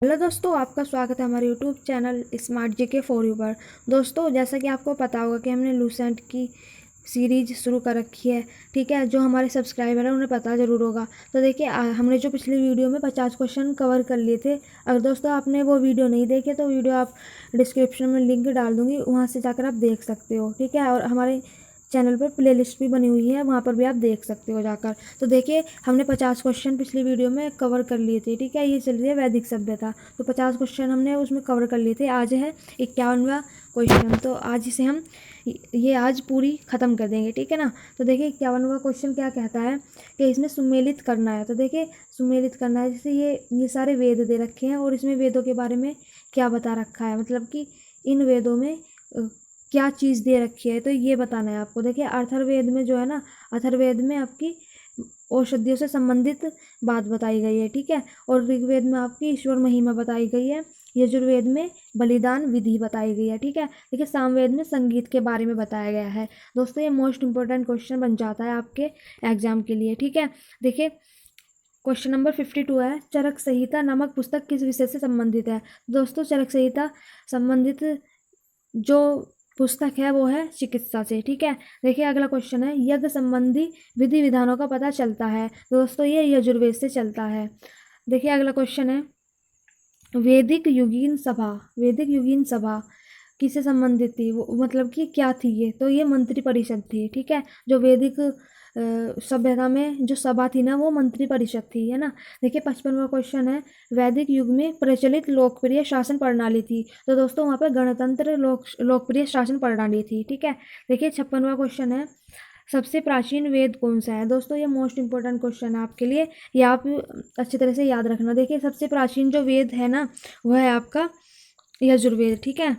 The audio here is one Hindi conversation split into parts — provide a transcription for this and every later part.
हेलो दोस्तों, आपका स्वागत है हमारे YouTube channel smart GK for you पर। दोस्तों, जैसा कि आपको पता होगा कि हमने लूसेंट की सीरीज शुरू कर रखी है। ठीक है, जो हमारे सब्सक्राइबर हैं उन्हें पता ज़रूर होगा। तो देखिए, हमने जो पिछली वीडियो में 50 क्वेश्चन कवर कर लिए थे। अगर दोस्तों आपने वो वीडियो नहीं देखे तो वीडियो आप डिस्क्रिप्शन में लिंक डाल दूँगी, वहाँ से जाकर आप देख सकते हो। ठीक है, और हमारे चैनल पर प्लेलिस्ट भी बनी हुई है, वहाँ पर भी आप देख सकते हो जाकर। तो देखिए, हमने 50 क्वेश्चन पिछली वीडियो में कवर कर लिए थे। ठीक है, ये चल रही है वैदिक सभ्यता। तो 50 क्वेश्चन हमने उसमें कवर कर लिए थे। आज है 51वां क्वेश्चन। तो आज इसे हम आज पूरी ख़त्म कर देंगे। ठीक है ना। तो देखिए, 51वां क्वेश्चन क्या कहता है कि इसमें सुमेलित करना है। तो देखिए, सुमेलित करना है, जैसे ये सारे वेद दे रखे हैं और इसमें वेदों के बारे में क्या बता रखा है, मतलब कि इन वेदों में क्या चीज़ दे रखी है, तो ये बताना है आपको। देखिए, अथर्ववेद में जो है ना, अथर्ववेद में आपकी औषधियों से संबंधित बात बताई गई है। ठीक है, और ऋग्वेद में आपकी ईश्वर महिमा बताई गई है। यजुर्वेद में बलिदान विधि बताई गई है। ठीक है, देखिए, सामवेद में संगीत के बारे में बताया गया है। दोस्तों, ये मोस्ट इंपॉर्टेंट क्वेश्चन बन जाता है आपके एग्जाम के लिए। ठीक है, देखिए, क्वेश्चन नंबर 52 है, चरक संहिता नामक पुस्तक किस विषय से संबंधित है। दोस्तों, चरक संहिता संबंधित जो पुस्तक है वो है चिकित्सा से। ठीक है, देखिए, अगला क्वेश्चन है, यज्ञ संबंधी विधि विधानों का पता चलता है। दोस्तों, ये यजुर्वेद से चलता है। देखिए, अगला क्वेश्चन है, वैदिक युगीन सभा। वैदिक युगीन सभा किससे संबंधित थी, वो मतलब कि क्या थी ये, तो ये मंत्री परिषद थी। ठीक है, जो वैदिक सभ्यता में जो सभा थी ना, वो मंत्री परिषद थी, है ना। देखिए, 55वां क्वेश्चन है, वैदिक युग में प्रचलित लोकप्रिय शासन प्रणाली थी। तो दोस्तों, वहाँ पे गणतंत्र लोकप्रिय शासन प्रणाली थी। ठीक है, देखिए, 56वां क्वेश्चन है, सबसे प्राचीन वेद कौन सा है। दोस्तों, ये मोस्ट इंपॉर्टेंट क्वेश्चन है आपके लिए, ये आप अच्छी तरह से याद रखना। देखिए, सबसे प्राचीन जो वेद है ना, वह है आपका यजुर्वेद। ठीक है,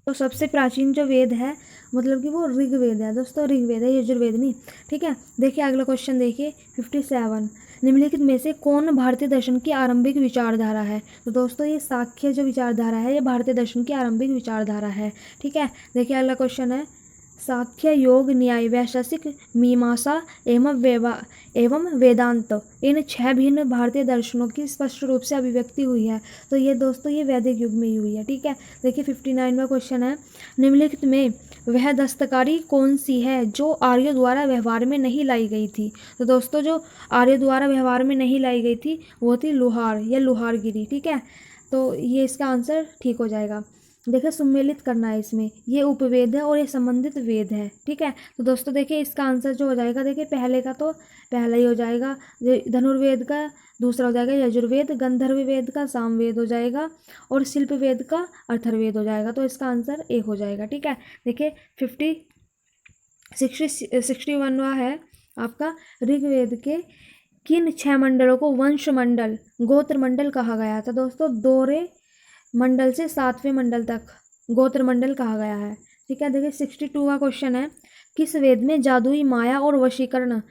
तो सबसे प्राचीन जो वेद है, मतलब कि वो ऋग्वेद है। दोस्तों, ऋग्वेद है, यजुर्वेद नहीं। ठीक है, देखिए, अगला क्वेश्चन देखिए, 57, निम्नलिखित में से कौन भारतीय दर्शन की आरंभिक विचारधारा है। तो दोस्तों, ये सांख्य जो विचारधारा है, ये भारतीय दर्शन की आरंभिक विचारधारा है। ठीक है, देखिए, अगला क्वेश्चन है, सांख्य, योग, न्याय, वैशेषिक, मीमांसा एवं वेदांत, इन 6 भिन्न भारतीय दर्शनों की स्पष्ट रूप से अभिव्यक्ति हुई है। तो ये दोस्तों, ये वैदिक युग में ही हुई है। ठीक है, देखिए, 59वां क्वेश्चन है, निम्नलिखित में वह दस्तकारी कौन सी है जो आर्यों द्वारा व्यवहार में नहीं लाई गई थी। तो दोस्तों, जो आर्यों द्वारा व्यवहार में नहीं लाई गई थी वो थी लुहार या लुहारगिरी। ठीक है, तो ये इसका आंसर ठीक हो जाएगा। देखिए, सुमेलित करना है इसमें, ये उपवेद है और ये संबंधित वेद है। ठीक है, तो दोस्तों, देखिए, इसका आंसर जो हो जाएगा, देखिए, पहले का तो पहला ही हो जाएगा, धनुर्वेद का दूसरा हो जाएगा यजुर्वेद, गंधर्व वेद का सामवेद हो जाएगा और शिल्प वेद का अथर्ववेद हो जाएगा। तो इसका आंसर एक हो जाएगा। ठीक है, देखिए, 61वां है आपका, ऋग्वेद के किन 6 मंडलों को वंश मंडल, गोत्र मंडल कहा गया था। दोस्तों, दोहरे मंडल से 7वें मंडल तक गोत्र मंडल कहा गया है। ठीक है, देखिए, 62वां क्वेश्चन है, किस वेद में जादुई माया और वशीकरण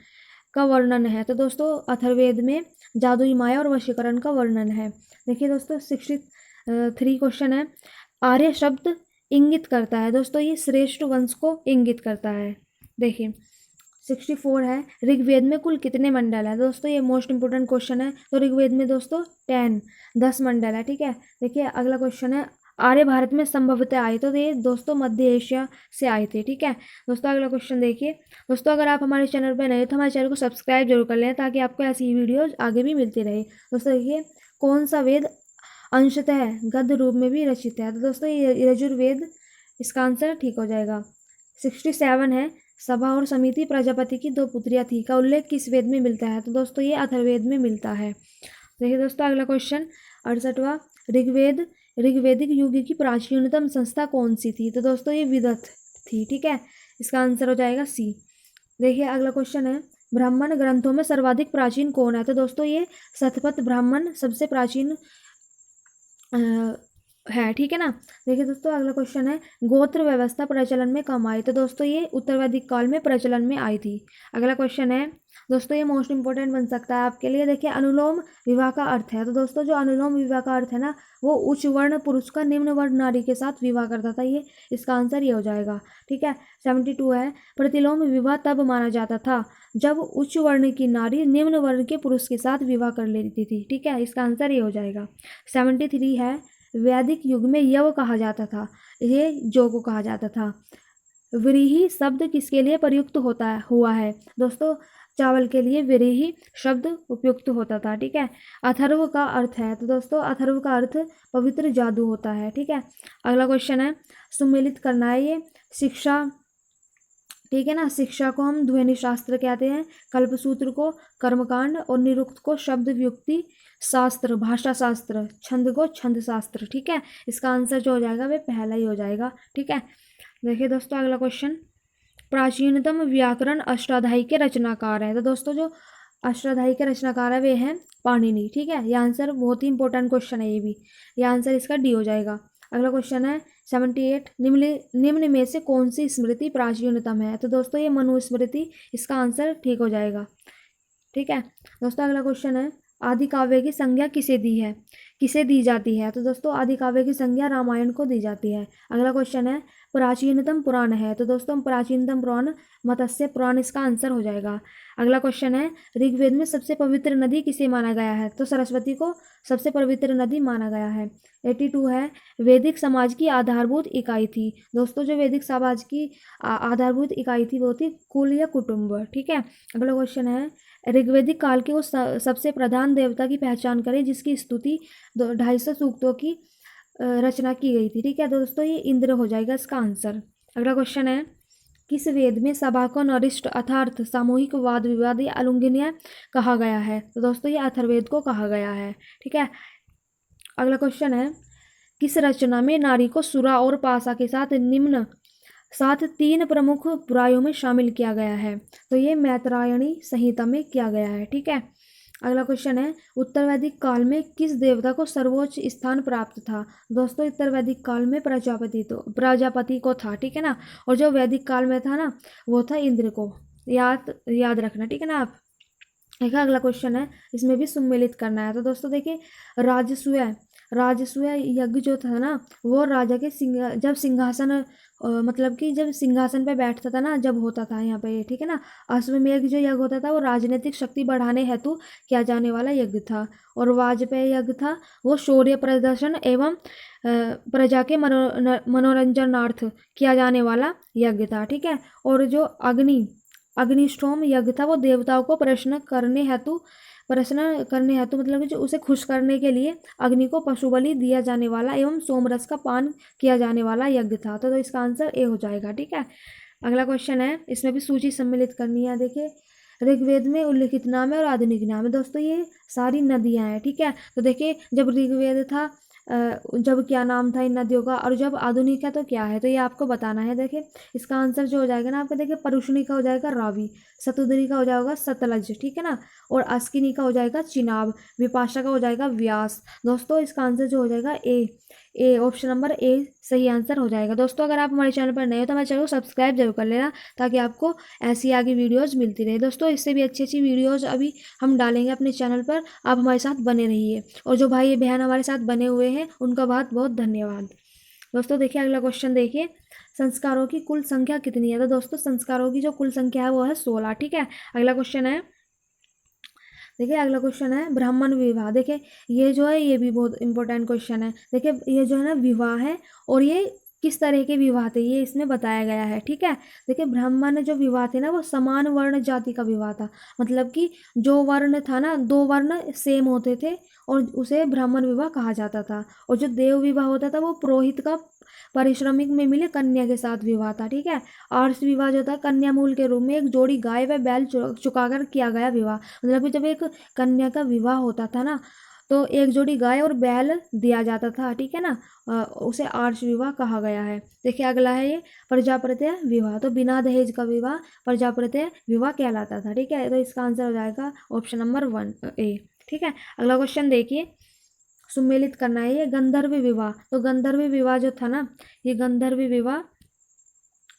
का वर्णन है। तो दोस्तों, अथर्ववेद में जादुई माया और वशीकरण का वर्णन है। देखिए दोस्तों, 63 क्वेश्चन है, आर्य शब्द इंगित करता है। दोस्तों, ये श्रेष्ठ वंश को इंगित करता है। देखिए, 64 है, ऋग्वेद में कुल कितने मंडल है। दोस्तों, ये मोस्ट इंपोर्टेंट क्वेश्चन है। तो ऋग्वेद में दोस्तों 10 मंडल है। ठीक है, देखिए, अगला क्वेश्चन है, आर्य भारत में संभवतः आए। तो ये दोस्तों मध्य एशिया से आए थे। ठीक है, दोस्तों, अगला क्वेश्चन देखिए। दोस्तों, अगर आप हमारे चैनल पर नए हो तो हमारे चैनल को सब्सक्राइब जरूर कर लें, ताकि आपको ऐसी ही वीडियोज आगे भी मिलती रहे। दोस्तों, देखिए, कौन सा वेद अंशतः गद्य रूप में भी रचित है। तो दोस्तों, ये यजुर्वेद, इसका आंसर ठीक हो जाएगा। 67 है, सभा और समिति प्रजापति की 2 पुत्रियां थी का उल्लेख किस वेद में मिलता है। तो दोस्तों, ये अथर्ववेद में मिलता है। देखिए दोस्तों, अगला क्वेश्चन 68वां, ऋग्वेदिक युग की प्राचीनतम संस्था कौन सी थी। तो दोस्तों, ये विदथ थी। ठीक है, इसका आंसर हो जाएगा सी। देखिए, अगला क्वेश्चन है, ब्राह्मण ग्रंथों में सर्वाधिक प्राचीन कौन है। तो दोस्तों, ये शतपथ ब्राह्मण सबसे प्राचीन है, ठीक है ना। देखिए दोस्तों अगला क्वेश्चन है, गोत्र व्यवस्था प्रचलन में कब आई? तो दोस्तों ये उत्तर वैदिक काल में प्रचलन में आई थी। अगला क्वेश्चन है दोस्तों, ये मोस्ट इंपॉर्टेंट बन सकता है आपके लिए। देखिए अनुलोम विवाह का अर्थ है। तो दोस्तों जो अनुलोम विवाह का अर्थ है ना, वो उच्च वर्ण पुरुष का निम्न वर्ण नारी के साथ विवाह करता था। ये इसका आंसर ये हो जाएगा, ठीक है। 72 है, प्रतिलोम विवाह तब माना जाता था जब उच्च वर्ण की नारी निम्न वर्ण के पुरुष के साथ विवाह कर लेती थी, ठीक है। इसका आंसर ये हो जाएगा। 73 है, वैदिक युग में यव कहा जाता था, ये जो को कहा जाता था। व्रीहि शब्द किसके लिए प्रयुक्त हुआ है? दोस्तों चावल के लिए व्रीहि शब्द उपयुक्त होता था, ठीक है। अथर्व का अर्थ है, तो दोस्तों अथर्व का अर्थ पवित्र जादू होता है, ठीक है। अगला क्वेश्चन है, सुमेलित करना है ये शिक्षा, ठीक है ना। शिक्षा को हम ध्वनि शास्त्र कहते हैं, कल्पसूत्र को कर्मकांड और निरुक्त को शब्द व्युक्ति शास्त्र भाषा शास्त्र, छंद को छंद शास्त्र, ठीक है। इसका आंसर जो हो जाएगा वह पहला ही हो जाएगा, ठीक है। देखिए दोस्तों अगला क्वेश्चन, प्राचीनतम व्याकरण अष्टाध्यायी के रचनाकार है। तो दोस्तों जो अष्टाध्यायी के रचनाकार है वे हैं पाणिनि, ठीक है। यह आंसर बहुत ही इंपॉर्टेंट क्वेश्चन है ये भी, यह आंसर इसका डी हो जाएगा। अगला क्वेश्चन है 78, निम्न में से कौन सी स्मृति प्राचीनतम है? तो दोस्तों ये मनुस्मृति, इसका आंसर ठीक हो जाएगा, ठीक है। दोस्तों अगला क्वेश्चन है, आदि काव्य की संज्ञा किसे दी जाती है? तो दोस्तों आदि काव्य की संज्ञा रामायण को दी जाती है। अगला क्वेश्चन है, प्राचीनतम पुराण है? तो दोस्तों प्राचीनतम पुराण मत्स्य पुराण, इसका आंसर हो जाएगा। अगला क्वेश्चन है, ऋग्वेद में सबसे पवित्र नदी किसे माना गया है? तो सरस्वती को सबसे पवित्र नदी माना गया है। 82 है, वैदिक समाज की आधारभूत इकाई थी। दोस्तों जो वैदिक समाज की आधारभूत इकाई थी वो थी कुल या कुटुंब, ठीक है। अगला क्वेश्चन है, ऋग्वेदिक काल के उस सबसे प्रधान देवता की पहचान करें जिसकी स्तुति 250 सूक्तों की रचना की गई थी, ठीक है। दोस्तों ये इंद्र हो जाएगा इसका आंसर। अगला क्वेश्चन है, किस वेद में सभा को नरिष्ट अर्थात सामूहिक वाद विवाद या अलुंघनीय कहा गया है? तो दोस्तों ये अथर्ववेद को कहा गया है, ठीक है। अगला क्वेश्चन है, किस रचना में नारी को सुरा और पासा के साथ 3 प्रमुख बुराइयों में शामिल किया गया है? तो ये मैत्रायणी संहिता में किया गया है, ठीक है। अगला क्वेश्चन है, उत्तर वैदिक काल में किस देवता को सर्वोच्च स्थान प्राप्त था? दोस्तों उत्तर वैदिक काल में प्रजापति को था, ठीक है ना। और जो वैदिक काल में था ना वो था इंद्र को, याद रखना, ठीक है ना आप। देखिए अगला क्वेश्चन है, इसमें भी सम्मिलित करना है। तो दोस्तों देखिए राजसूय यज्ञ जो था ना वो राजा के जब सिंहासन मतलब कि जब सिंहासन पे बैठता था ना, जब होता था यहाँ पे, ठीक है ना। अश्वमेध जो यज्ञ होता था वो राजनीतिक शक्ति बढ़ाने हेतु किया जाने वाला यज्ञ था, और वाजपेयी यज्ञ था वो शौर्य प्रदर्शन एवं प्रजा के मनोरंजनार्थ किया जाने वाला यज्ञ था, ठीक है। और जो अग्निष्टोम यज्ञ था वो देवताओं को प्रश्न करने हेतु मतलब जो उसे खुश करने के लिए अग्नि को पशु बलि दिया जाने वाला एवं सोमरस का पान किया जाने वाला यज्ञ था। तो इसका आंसर ए हो जाएगा, ठीक है। अगला क्वेश्चन है, इसमें भी सूची सम्मिलित करनी है। देखिए ऋग्वेद में उल्लिखित नाम है और आधुनिक नाम है। दोस्तों ये सारी नदियां हैं, ठीक है। तो देखिए जब ऋग्वेद था जब क्या नाम था इन नदियों का, और जब आधुनिक है तो क्या है, तो ये आपको बताना है। देखिए इसका आंसर जो हो जाएगा ना आपका, देखिए परुष्णी का हो जाएगा रावी, सतुद्री का हो जाएगा सतलज, ठीक है ना। और अस्किनी का हो जाएगा चिनाब, विपाशा का हो जाएगा व्यास। दोस्तों इसका आंसर जो हो जाएगा ए ऑप्शन नंबर ए सही आंसर हो जाएगा। दोस्तों अगर आप हमारे चैनल पर नए हो तो हमारे चैनल को सब्सक्राइब जरूर कर लेना ताकि आपको ऐसी आगे वीडियोज़ मिलती रहे। दोस्तों इससे भी अच्छी अच्छी वीडियोज़ अभी हम डालेंगे अपने चैनल पर, आप हमारे साथ बने रहिए। और जो भाई बहन हमारे साथ बने हुए हैं उनका बहुत बहुत धन्यवाद। दोस्तों देखिए अगला क्वेश्चन, देखिए संस्कारों की कुल संख्या कितनी है? तो दोस्तों संस्कारों की जो कुल संख्या है वो है 16, ठीक है। अगला क्वेश्चन है, देखिए अगला क्वेश्चन है ब्राह्मण विवाह। देखिए ये जो है ये भी बहुत इंपॉर्टेंट क्वेश्चन है। देखिए ये जो है ना विवाह है, और ये किस तरह के विवाह थे ये इसमें बताया गया है, ठीक है। देखिए ब्राह्मण जो विवाह थे ना वो समान वर्ण जाति का विवाह था, मतलब कि जो वर्ण था ना 2 वर्ण सेम होते थे और उसे ब्राह्मण विवाह कहा जाता था। और जो देव विवाह होता था वो पुरोहित का पारिश्रमिक में मिले कन्या के साथ विवाह था, ठीक है। आर्ष विवाह जो था कन्या मूल के रूप में एक जोड़ी गाय व बैल चुकाकर किया गया विवाह, मतलब कि जब एक कन्या का विवाह होता था ना तो एक जोड़ी गाय और बैल दिया जाता था, ठीक है ना। उसे आर्ष विवाह कहा गया है। देखिए अगला है ये प्रजाप्रत्य विवाह। तो बिना दहेज का विवाह प्रजाप्रत्य विवाह कहलाता था, ठीक है। तो इसका आंसर हो जाएगा ऑप्शन नंबर 1 ए, ठीक है। अगला क्वेश्चन देखिए, सुमेलित करना है। ये गंधर्व विवाह, तो गंधर्व विवाह जो था ना, ये गंधर्व विवाह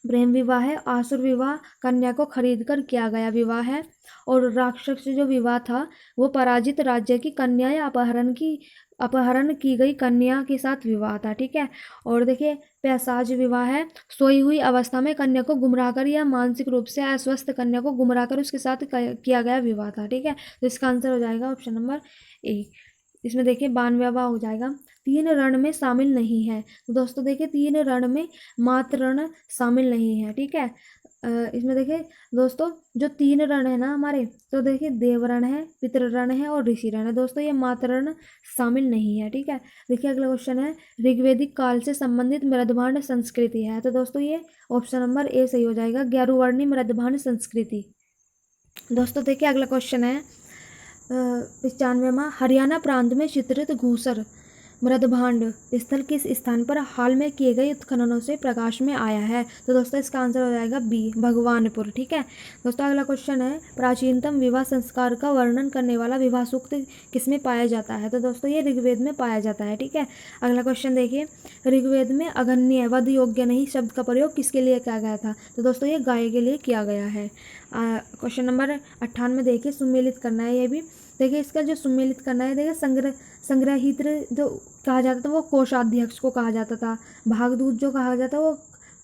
प्रेम विवाह है। आसुर विवाह कन्या को खरीद कर किया गया विवाह है। और राक्षस जो विवाह था वो पराजित राज्य की कन्या या अपहरण की गई कन्या के साथ विवाह था। ठीक है। और देखिए पैशाच विवाह है, सोई हुई अवस्था में कन्या को गुमराह कर या मानसिक रूप से अस्वस्थ कन्या को गुमराह कर उसके साथ किया गया विवाह था। ठीक है। तो इसका आंसर हो जाएगा ऑप्शन नंबर ए। इसमें देखिए 92वां हो जाएगा, 3 रण में शामिल नहीं है। तो दोस्तों देखिए 3 रण में मातृ रण शामिल नहीं है। ठीक है। इसमें देखिए दोस्तों जो 3 रण है ना हमारे, तो देखिए देवरण है, पितृरण है और ऋषि रण है। दोस्तों ये मातृ रण शामिल नहीं है। ठीक है। देखिए अगला क्वेश्चन है, ऋग्वेदिक काल से संबंधित मृदभांड संस्कृति है। तो दोस्तों ये ऑप्शन नंबर ए सही हो जाएगा, ग्यारुवर्णी मृदभांड संस्कृति। दोस्तों देखिए अगला क्वेश्चन है 95वां, हरियाणा प्रांत में चित्रित घूसर मृदभांड स्थल किस स्थान पर हाल में किए गए उत्खननों से प्रकाश में आया है। तो दोस्तों इसका आंसर हो जाएगा बी, भगवानपुर। ठीक है। दोस्तों अगला क्वेश्चन है, प्राचीनतम विवाह संस्कार का वर्णन करने वाला विवाह सूक्त किसमें पाया जाता है। तो दोस्तों ये ऋग्वेद में पाया जाता है। ठीक है। अगला क्वेश्चन देखिए, ऋग्वेद में अगन्य वध योग्य नहीं शब्द का प्रयोग किसके लिए किया गया था। तो दोस्तों ये गाय के लिए किया गया है। क्वेश्चन नंबर 98 देखिए, सुमेलित करना है। ये भी देखिए इसका जो सुमेलित करना है, देखिए संग्रहित जो कहा जाता था वो कोषाध्यक्ष को कहा जाता था, भागदूत जो कहा जाता वो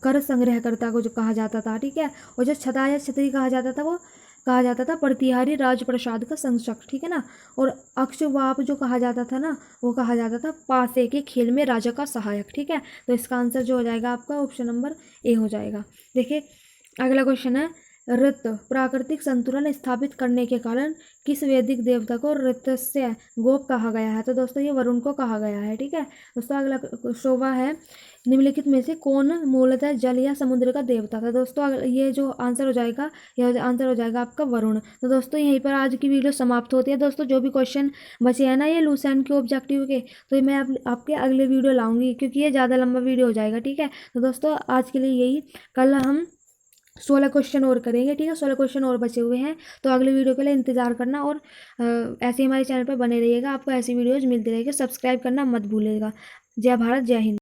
कर संग्रहकर्ता को जो कहा जाता था। ठीक है। और जो छता या छतरी कहा जाता था वो कहा जाता था प्रतिहारी राजप्रसाद का संरक्षक। ठीक है ना। और अक्षवाप जो कहा जाता था ना, वो कहा जाता था पासे के खेल में राजा का सहायक। ठीक है। तो इसका आंसर जो हो जाएगा आपका ऑप्शन नंबर ए हो जाएगा। देखिए अगला क्वेश्चन है, ऋत प्राकृतिक संतुलन स्थापित करने के कारण किस वैदिक देवता को ऋतस्य गोप कहा गया है। तो दोस्तों ये वरुण को कहा गया है। ठीक है। दोस्तों अगला शोभा है, निम्नलिखित में से कौन मूलतः जल या समुद्र का देवता था। दोस्तों ये जो आंसर हो जाएगा, यह आंसर हो जाएगा आपका वरुण। तो दोस्तों यहीं पर आज की वीडियो समाप्त होती है। दोस्तों जो भी क्वेश्चन बचे हैं ना ये लूसेंट के ऑब्जेक्टिव के, तो मैं आपके अगले वीडियो लाऊंगी क्योंकि ये ज़्यादा लंबा वीडियो हो जाएगा। ठीक है। तो दोस्तों आज के लिए यही, कल हम 16 क्वेश्चन और करेंगे। ठीक है। 16 क्वेश्चन और बचे हुए हैं, तो अगले वीडियो के लिए इंतजार करना और ऐसे हमारे चैनल पर बने रहिएगा। आपको ऐसी वीडियोज मिलती रहेगी। सब्सक्राइब करना मत भूलिएगा। जय भारत, जय हिंद।